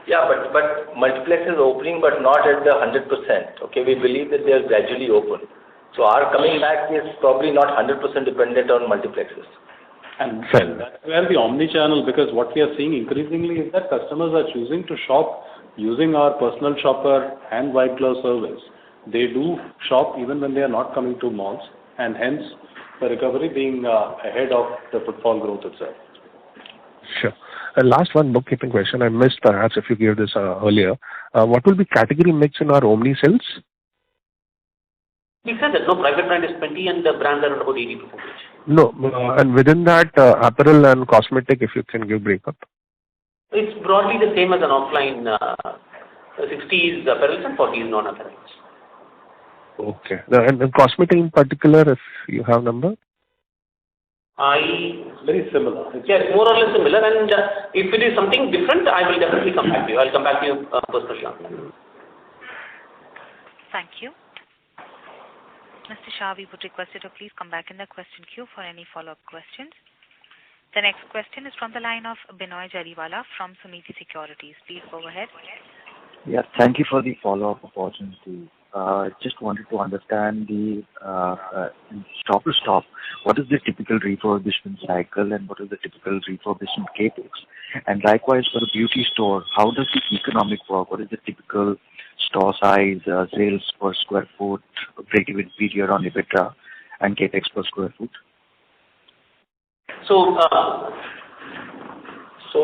Yeah, but multiplex is opening, but not at the 100%. Okay, we believe that they are gradually open. So our coming back is probably not 100% dependent on multiplexes. And that's where the omni-channel, because what we are seeing increasingly is that customers are choosing to shop using our personal shopper and white glove service. They do shop even when they are not coming to malls, and hence the recovery being ahead of the footfall growth itself. Sure. Last one bookkeeping question. I missed perhaps if you gave this earlier. What will be category mix in our omni sales? We said that no, private brand is 20 and the brands are about 80%. No, and within that, apparel and cosmetic, if you can give breakup. It's broadly the same as an offline. 60 is apparels and 40 is non-apparels. Okay. And cosmetic in particular, if you have number? Very similar. Yes, more or less similar. And if it is something different, I will definitely come back to you. I'll come back to you personally on that. Thank you. Mr. Shah, we would request you to please come back in the question queue for any follow-up questions. The next question is from the line of Binoy Jariwala from Sunidhi Securities. Please go ahead. Yes, thank you for the follow-up opportunity. Just wanted to understand the Stop to Stop. What is the typical refurbishment cycle and what is the typical refurbishment capex? And likewise for the beauty store, how does the economic work? What is the typical store size, sales per square foot, break-even period on EBITDA, and capex per square foot? So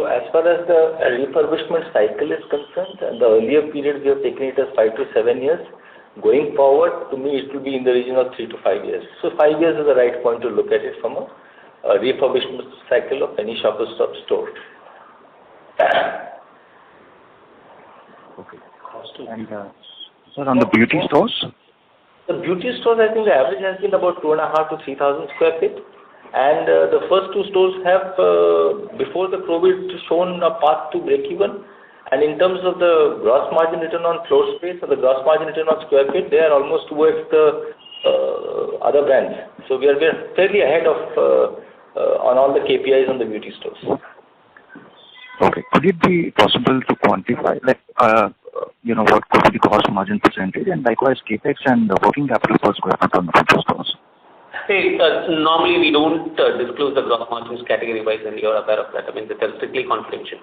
as far as the refurbishment cycle is concerned, the earlier period we have taken it as 5 to 7 years. Going forward, to me, it will be in the region of 3 to 5 years. So 5 years is the right point to look at it from a refurbishment cycle of any Shoppers Stop store. Okay. And sir, on the beauty stores? The beauty stores, I think the average has been about 2,500 to 3,000 square feet. And the first 2 stores have, before the COVID, shown a path to break even. And in terms of the gross margin return on floor space or the gross margin return on square feet, they are almost towards the other brands. So we are fairly ahead of on all the KPIs on the beauty stores. Okay. Could it be possible to quantify, like, what could be the gross margin percentage, and likewise capex and working capital per square foot on the beauty stores? Hey, normally we don't disclose the gross margins category-wise, and you're aware of that. I mean, they're strictly confidential.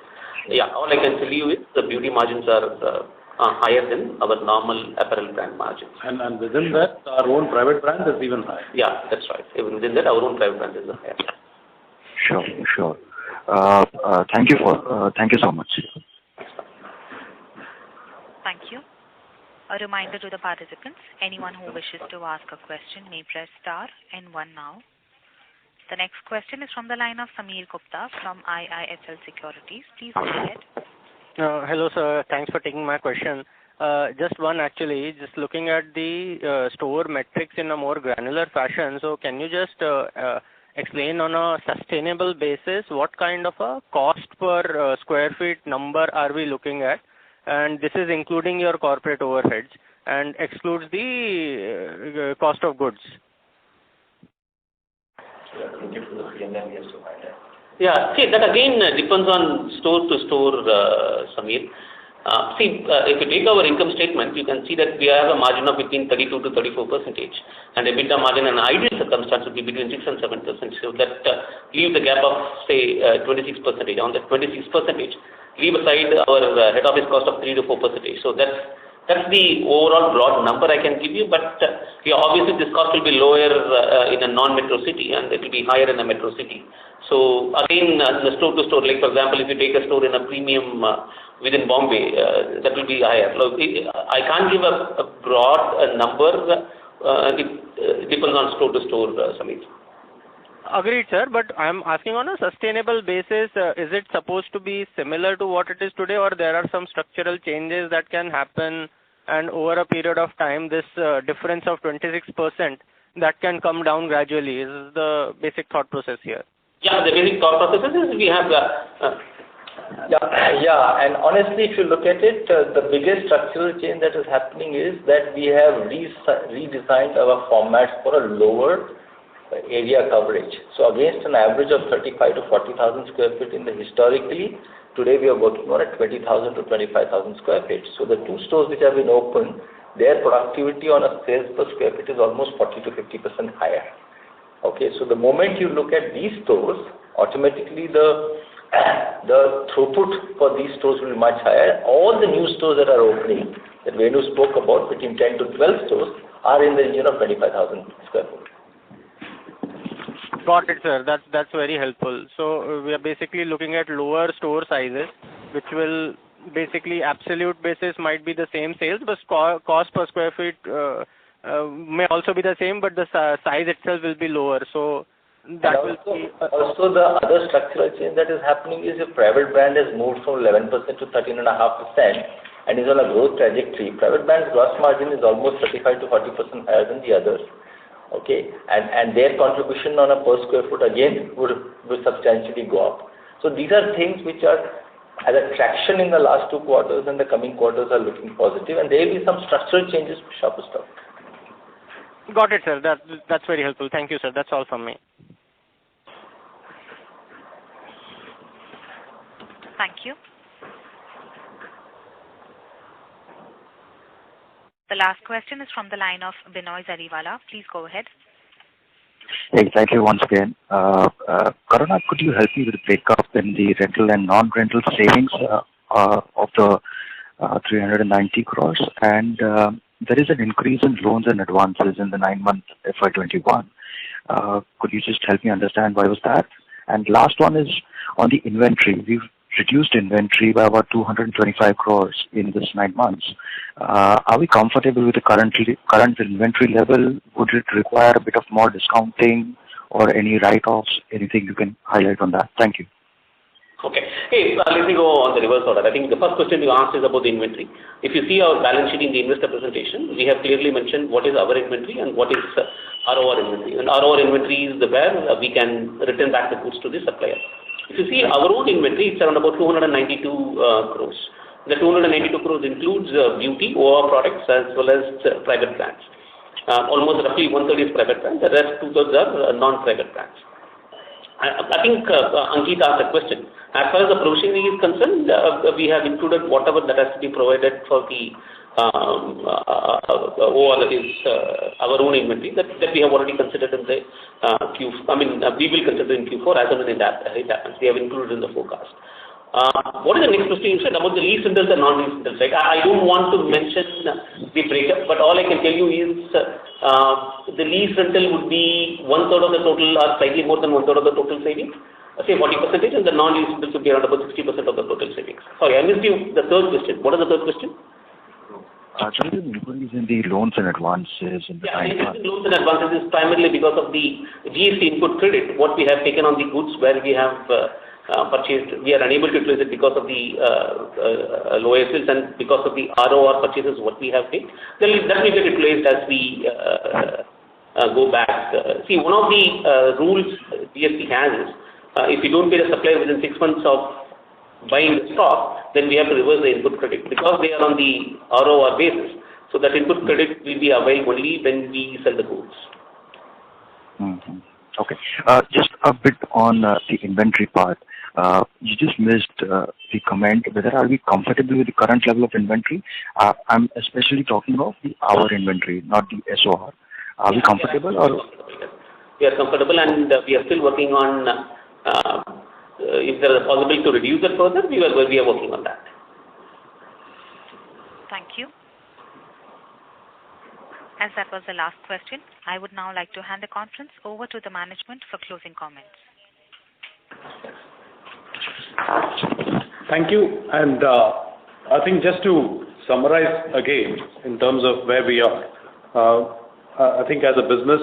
Yeah, all I can tell you is the beauty margins are higher than our normal apparel brand margins. And within that, our own private brand is even higher. Yeah, that's right. Even within that, our own private brand is higher. Sure. Thank you so much. A reminder to the participants, anyone who wishes to ask a question may press star and one now. The next question is from the line of Sameer Gupta from IIFL Securities. Please go ahead. Hello, sir. Thanks for taking my question. Just one actually, just looking at the store metrics in a more granular fashion. So can you just explain on a sustainable basis what kind of a cost per square feet number are we looking at? And this is including your corporate overheads and excludes the cost of goods. Yeah, see, that again depends on store to store, Sameer. If you take our income statement, you can see that we have a margin of between 32 to 34%, and EBITDA margin in an ideal circumstance would be between 6 and 7%. So that leaves the gap of say 26%. On that 26%, leave aside our head office cost of 3 to 4%. So that's the overall broad number I can give you. But obviously this cost will be lower in a non-metro city, and it will be higher in a metro city. So again, the store to store, like for example, if you take a store in a premium within Bombay, that will be higher. I can't give a broad number. It depends on store to store, Sameer. Agreed, sir, but I'm asking on a sustainable basis, is it supposed to be similar to what it is today, or there are some structural changes that can happen, and over a period of time this difference of 26% that can come down gradually? Is the basic thought process here? Yeah, the basic thought process is we have and honestly, if you look at it, the biggest structural change that is happening is that we have redesigned our formats for a lower area coverage. So against an average of 35 to 40,000 square feet in the historically, today we are working on a 20,000 to 25,000 square feet. So the two stores which have been opened, their productivity on a sales per square feet is almost 40 to 50% higher. Okay, so the moment you look at these stores, automatically the throughput for these stores will be much higher. All the new stores that are opening, that Venu spoke about, between 10 to 12 stores, are in the region of 25,000 square feet. Got it, sir. That's very helpful. So we are basically looking at lower store sizes, which will basically absolute basis might be the same sales, but cost per square feet may also be the same, but the size itself will be lower. So that will be also the other structural change that is happening is your private brand has moved from 11% to 13.5% and is on a growth trajectory. Private brand's gross margin is almost 35 to 40% higher than the others. Okay, and their contribution on a per square foot again would substantially go up. So these are things which are as a traction in the last 2 quarters, and the coming quarters are looking positive, and there will be some structural changes to Shoppers Stop. Got it, sir. That's very helpful. Thank you, sir. That's all from me. Thank you. The last question is from the line of Binoy Zariwala. Please go ahead. Hey, thank you once again. Karuna, could you help me with the breakup in the rental and non-rental savings of the 390 crores? And there is an increase in loans and advances in the 9-month FY21. Could you just help me understand why was that? And last one is on the inventory. We've reduced inventory by about 225 crores in this 9 months. Are we comfortable with the current inventory level? Would it require a bit of more discounting or any write-offs? Anything you can highlight on that? Thank you. Okay. Hey, let me go on the reverse order. I think the first question you asked is about the inventory. If you see our balance sheet in the investor presentation, we have clearly mentioned what is our inventory and what is ROR inventory. And ROR inventory is where we can return back the goods to the supplier. If you see our own inventory, it's around about 292 crores. The 292 crores includes beauty, OR products, as well as private brands. Almost roughly 1/3 is private brands, the rest 2/3 are non-private brands. I think Ankit asked a question. As far as the provisioning is concerned, we have included whatever that has to be provided for the OR, that is our own inventory, that we have already considered in the we will consider in Q4 as and when it happens. We have included in the forecast. What is the next question you said about the lease rentals and non-lease rentals? Right? I don't want to mention the breakup, but all I can tell you is the lease rental would be 1/3 of the total, or slightly more than 1/3 of the total savings, say 40%, and the non-lease rentals would be around about 60% of the total savings. Sorry, I missed you the third question. What is the third question? there is an increase in the loans and advances in the time. Loans and advances is primarily because of the GST input credit, what we have taken on the goods where we have purchased. We are unable to utilize it because of the low sales and because of the ROR purchases what we have made. Then that will get replaced as we go back. See, one of the rules GST has is if you don't pay the supplier within 6 months of buying the stock, then we have to reverse the input credit because they are on the ROR basis. So that input credit will be available only when we sell the goods. Mm-hmm. Okay. Just a bit on the inventory part. You just missed the comment whether are we comfortable with the current level of inventory. I'm especially talking of our inventory, not the SOR. Are we comfortable or? We are comfortable and we are still working on if there is a possibility to reduce it further, we are working on that. Thank you. As that was the last question, I would now like to hand the conference over to the management for closing comments. Thank you. And I think just to summarize again in terms of where we are, I think as a business,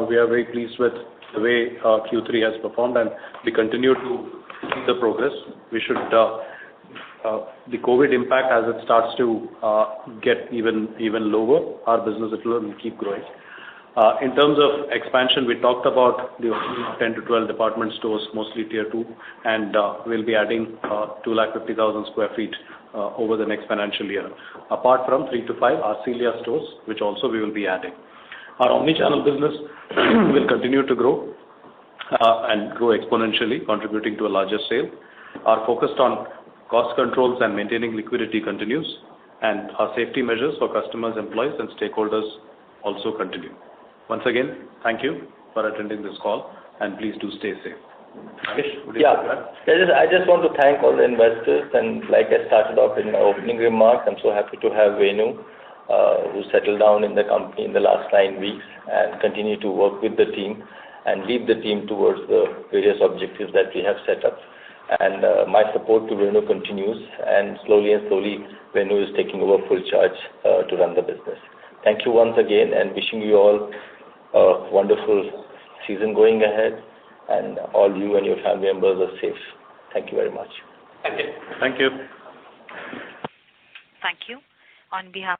we are very pleased with the way Q3 has performed, and we continue to see the progress. We should, the COVID impact as it starts to get even lower, our business will keep growing. In terms of expansion, we talked about the 10 to 12 department stores, mostly tier 2, and we'll be adding 250,000 square feet over the next financial year, apart from 3 to 5 Arcelia stores, which also we will be adding. Our omnichannel business will continue to grow and grow exponentially, contributing to a larger sale. Our focus on cost controls and maintaining liquidity continues, and our safety measures for customers, employees, and stakeholders also continue. Once again, thank you for attending this call, and please do stay safe. I just want to thank all the investors, and like I started off in my opening remarks, I'm so happy to have Venu, who settled down in the company in the last 9 weeks and continue to work with the team and lead the team towards the various objectives that we have set up. And my support to Venu continues, and slowly Venu is taking over full charge to run the business. Thank you once again, and wishing you all a wonderful season going ahead, and all you and your family members are safe. Thank you very much. Thank you. Thank you. Thank you. On behalf